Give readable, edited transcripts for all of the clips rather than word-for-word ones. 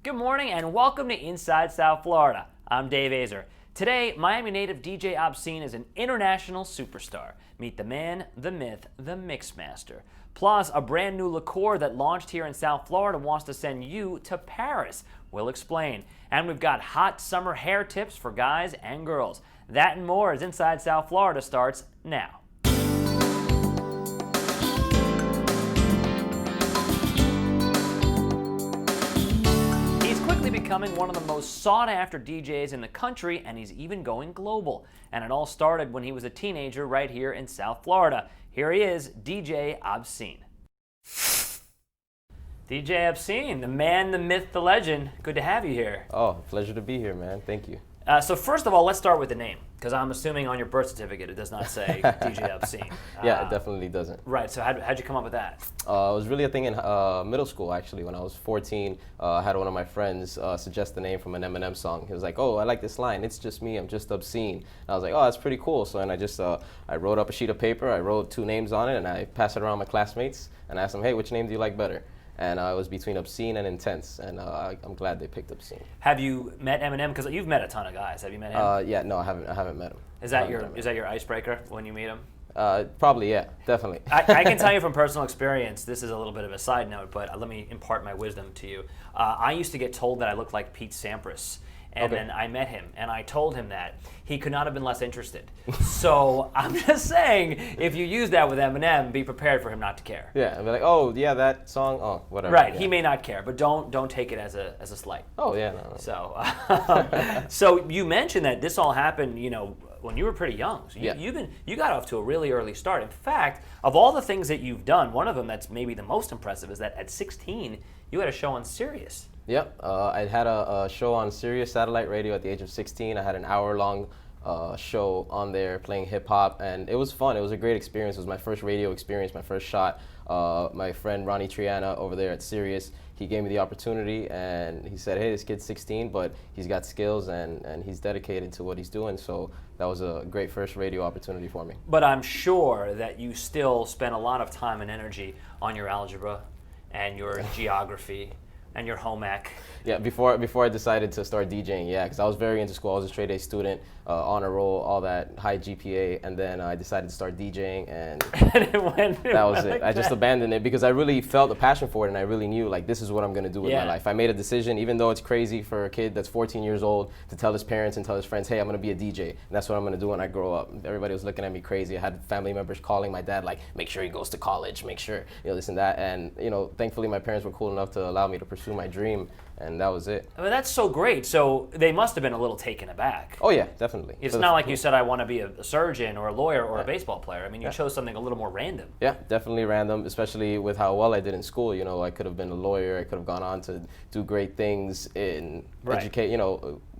Good morning and welcome to Inside South Florida. I'm Dave Aizer. Today, Miami native DJ Obscene is an international superstar. Meet the man, the myth, the Mixmaster. Plus, a brand new liqueur that launched here in South Florida wants to send you to Paris. We'll explain. And we've got hot summer hair tips for guys and girls. That and more as Inside South Florida starts now. Becoming one of the most sought-after DJs in the country, and he's even going global. And it all started when he was a teenager right here in South Florida. Here he is, DJ Obscene. DJ Obscene, the man, the myth, the legend. Good to have you here. Oh, pleasure to be here, man. Thank you. So first of all, let's start with the name, because I'm assuming on your birth certificate it does not say DJ Obscene. Yeah, it definitely doesn't. Right, so how'd you come up with that? It was really a thing in middle school, actually. When I was 14, I had one of my friends suggest the name from an Eminem song. He was like, oh, I like this line. It's just me. I'm just obscene. And I was like, oh, that's pretty cool. So then I wrote up a sheet of paper. I wrote 2 names on it, and I passed it around my classmates. And I asked them, hey, which name do you like better? And it was between Obscene and Intense, and I'm glad they picked Obscene. Have you met Eminem? Because you've met a ton of guys. Have you met him? Yeah, no, I haven't met him. Is that your icebreaker when you meet him? Probably, yeah, definitely. I can tell you from personal experience, this is a little bit of a side note, but let me impart my wisdom to you. I used to get told that I looked like Pete Sampras. And then I met him, and I told him that. He could not have been less interested. So I'm just saying, if you use that with Eminem, be prepared for him not to care. Yeah, and be like, oh, yeah, that song, oh, whatever. Right, yeah. He may not care, but don't take it as a slight. Oh, yeah, no. So you mentioned that this all happened, when you were pretty young. So yeah. You got off to a really early start. In fact, of all the things that you've done, one of them that's maybe the most impressive is that at 16, you had a show on Sirius. Yep, I had a show on Sirius Satellite Radio at the age of 16. I had an hour-long show on there playing hip-hop, and it was fun. It was a great experience. It was my first radio experience, my first shot. My friend Ronnie Triana over there at Sirius, he gave me the opportunity, and he said, hey, this kid's 16, but he's got skills, and he's dedicated to what he's doing, so that was a great first radio opportunity for me. But I'm sure that you still spent a lot of time and energy on your algebra and your geography and your home ec. Yeah, before I decided to start DJing, yeah, because I was very into school. I was a straight A student, honor roll, all that, high GPA, and then I decided to start DJing, and that was it. I just abandoned it because I really felt a passion for it, and I really knew, like, this is what I'm going to do with my life. I made a decision, even though it's crazy for a kid that's 14 years old to tell his parents and tell his friends, hey, I'm going to be a DJ, and that's what I'm going to do when I grow up. Everybody was looking at me crazy. I had family members calling my dad, like, make sure he goes to college, make sure, this and that, and, thankfully my parents were cool enough to allow me to pursue my dream, and that was it. I mean, that's so great. So they must have been a little taken aback. Oh yeah, definitely. It's not like you said, I want to be a surgeon or a lawyer or a baseball player. I mean, you chose something a little more random. Yeah, definitely random, especially with how well I did in school. I could have been a lawyer. I could have gone on to do great things in educate,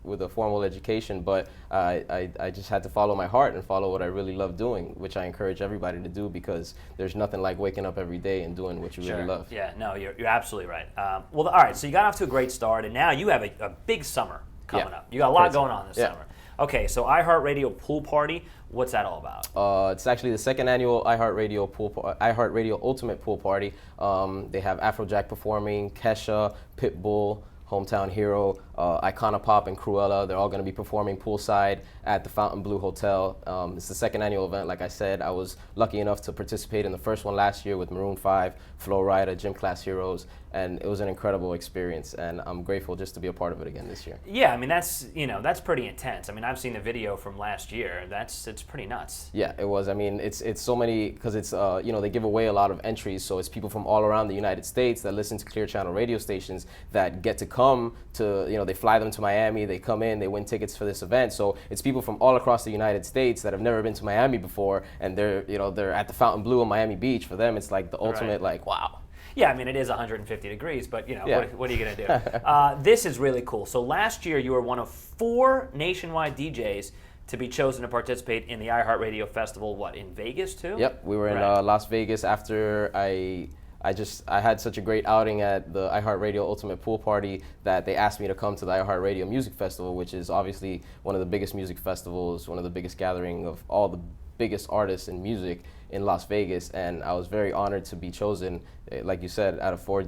with a formal education, but I just had to follow my heart and follow what I really love doing, which I encourage everybody to do because there's nothing like waking up every day and doing what you really love. Yeah, no, you're absolutely right. Well, all right, so you got off to a great start, and now you have a big summer coming up. You got a lot going on this summer. Okay, so iHeartRadio Pool Party, what's that all about? It's actually the second annual iHeartRadio Ultimate Pool Party. They have Afrojack performing, Kesha, Pitbull, Hometown Hero, Iconopop, and Cruella. They're all going to be performing poolside at the Fontainebleau Hotel. It's the second annual event, like I said. I was lucky enough to participate in the first one last year with Maroon 5, Flo Rida, Gym Class Heroes, and it was an incredible experience, and I'm grateful just to be a part of it again this year. Yeah, I mean, that's pretty intense. I mean, I've seen the video from last year. It's pretty nuts. Yeah, it was. I mean, it's so many, because it's, they give away a lot of entries, so it's people from all around the United States that listen to Clear Channel radio stations that get to come to, they fly them to Miami, they come in, they win tickets for this event. So it's people from all across the United States that have never been to Miami before, and they're at the Fontainebleau on Miami Beach. For them, it's like the ultimate, wow. Yeah, I mean, it is 150 degrees, but, what are you going to do? This is really cool. So last year, you were one of 4 nationwide DJs to be chosen to participate in the iHeartRadio Festival, in Vegas, too? Yep, we were in Las Vegas after I had such a great outing at the iHeartRadio Ultimate Pool Party that they asked me to come to the iHeartRadio Music Festival, which is obviously one of the biggest music festivals, one of the biggest gathering of all the biggest artists in music in Las Vegas, and I was very honored to be chosen, like you said, out of 4,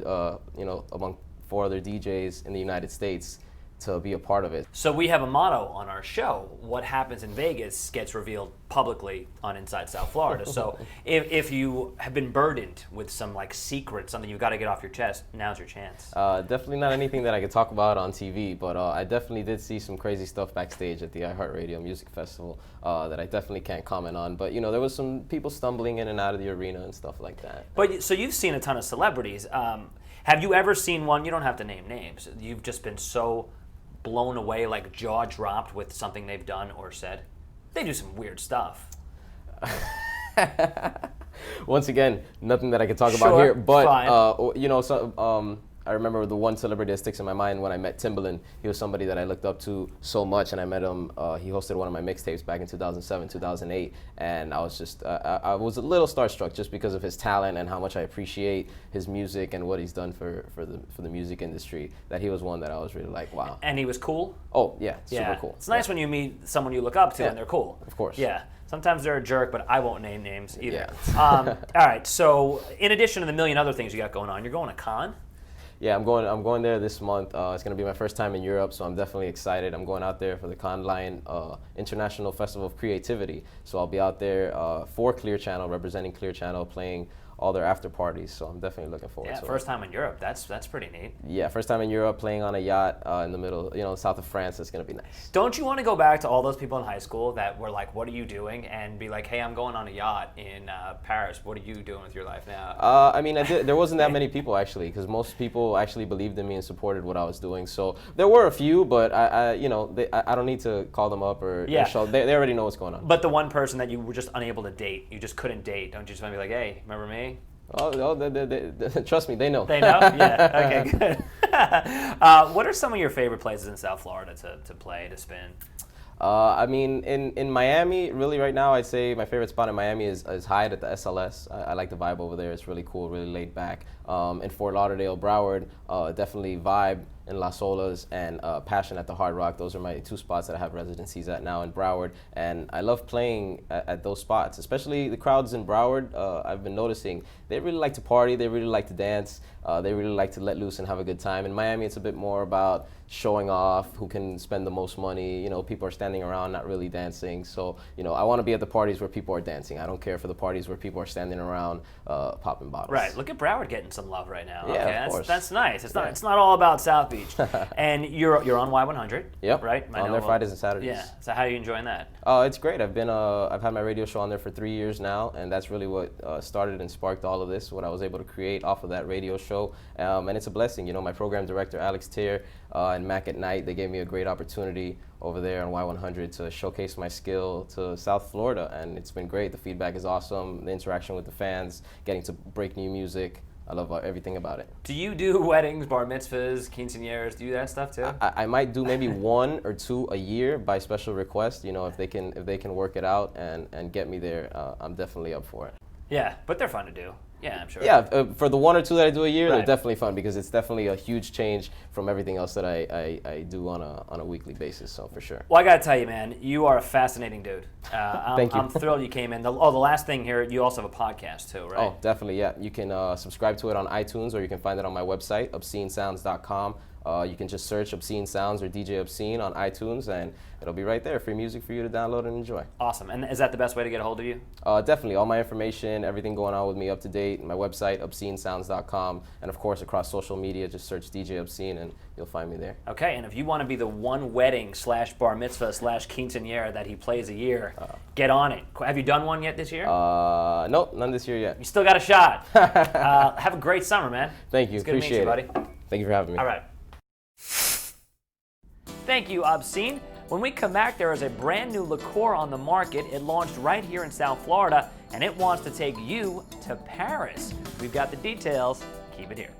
among 4 other DJs in the United States to be a part of it. So we have a motto on our show: what happens in Vegas gets revealed publicly on Inside South Florida. So if you have been burdened with some like secret, something you've got to get off your chest, now's your chance. Definitely not anything that I could talk about on TV, but I definitely did see some crazy stuff backstage at the iHeartRadio Music Festival that I definitely can't comment on. But you know, there was some people stumbling in and out of the arena and stuff like that. But so you've seen a ton of celebrities. Have you ever seen one? You don't have to name names. You've just been so blown away, like jaw dropped with something they've done or said. They do some weird stuff. Once again, nothing that I could talk about here, but you know, so I remember the one celebrity that sticks in my mind when I met Timbaland. He was somebody that I looked up to so much, and I met him. He hosted one of my mixtapes back in 2007, 2008, and I was just, I was a little starstruck just because of his talent and how much I appreciate his music and what he's done for the music industry. That he was one that I was really like, wow. And he was cool? Oh, yeah, super cool. It's nice when you meet someone you look up to and they're cool. Of course. Yeah. Sometimes they're a jerk, but I won't name names either. Yeah. All right, so in addition to the million other things you got going on, you're going to Cannes? Yeah, I'm going there this month. It's going to be my first time in Europe, so I'm definitely excited. I'm going out there for the Cannes Lion International Festival of Creativity. So I'll be out there for Clear Channel, representing Clear Channel, playing all their after parties. So I'm definitely looking forward to it. Yeah, first time in Europe. That's pretty neat. Yeah, first time in Europe, playing on a yacht in the middle, you know, south of France. It's going to be nice. Don't you want to go back to all those people in high school that were like, what are you doing? And be like, hey, I'm going on a yacht in Paris. What are you doing with your life now? I mean, there wasn't that many people, actually, because most people actually believed in me and supported what I was doing. So there were a few, but I don't need to call them up or show. They already know what's going on. But the one person that you were just unable to date, you just couldn't date, don't you just want to be like, hey, remember me? Trust me, they know. They know? Yeah, okay, good. What are some of your favorite places in South Florida to play, to spin? I mean, in Miami, really right now, I'd say my favorite spot in Miami is Hyatt at the SLS. I like the vibe over there. It's really cool, really laid back. In Fort Lauderdale, Broward, definitely vibe in Las Olas and Passion at the Hard Rock. Those are my 2 spots that I have residencies at now in Broward. And I love playing at those spots, especially the crowds in Broward. I've been noticing they really like to party. They really like to dance. They really like to let loose and have a good time. In Miami, it's a bit more about showing off, who can spend the most money. You know, people are standing around, not really dancing. So, you know, I want to be at the parties where people are dancing. I don't care for the parties where people are standing around popping bottles. Right. Look at Broward getting some love right now. Yeah, okay, of course. That's nice. It's not all about South Beach. And you're on Y100. Yep. Right. On there Fridays and Saturdays. Yeah. So how are you enjoying that? It's great. I've had my radio show on there for 3 years now, and that's really what started and sparked all of this. What I was able to create off of that radio show, and it's a blessing. You know, my program director Alex Tier and Mac at Night, they gave me a great opportunity over there on Y100 to showcase my skill to South Florida, and it's been great. The feedback is awesome. The interaction with the fans, getting to break new music. I love everything about it. Do you do weddings, bar mitzvahs, quinceañeras? Do you do that stuff too? I might do maybe 1 or 2 a year by special request. You know, if they can work it out and get me there, I'm definitely up for it. Yeah, but they're fun to do. Yeah, I'm sure. Yeah, for the 1 or 2 that I do a year, they're definitely fun because it's definitely a huge change from everything else that I do on a weekly basis. So for sure. Well, I gotta tell you, man, you are a fascinating dude. Thank you. I'm thrilled you came in. The last thing here, you also have a podcast too, right? Oh, definitely. Yeah, you can subscribe to it on iTunes, or you can find it on my website, obscenesounds.com. You can just search Obscene Sounds or DJ Obscene on iTunes, and it'll be right there. Free music for you to download and enjoy. Awesome. And is that the best way to get a hold of you? Definitely. All my information, everything going on with me up to date. My website, obscenesounds.com. And of course, across social media, just search DJ Obscene and you'll find me there. Okay. And if you want to be the one wedding / bar mitzvah / quinceañera that he plays a year, get on it. Have you done one yet this year? Nope, none this year yet. You still got a shot. Have a great summer, man. Thank you. It's good to meet you, buddy. Thank you for having me. All right. Thank you, Obscene. When we come back, there is a brand new liqueur on the market. It launched right here in South Florida, and it wants to take you to Paris. We've got the details. Keep it here.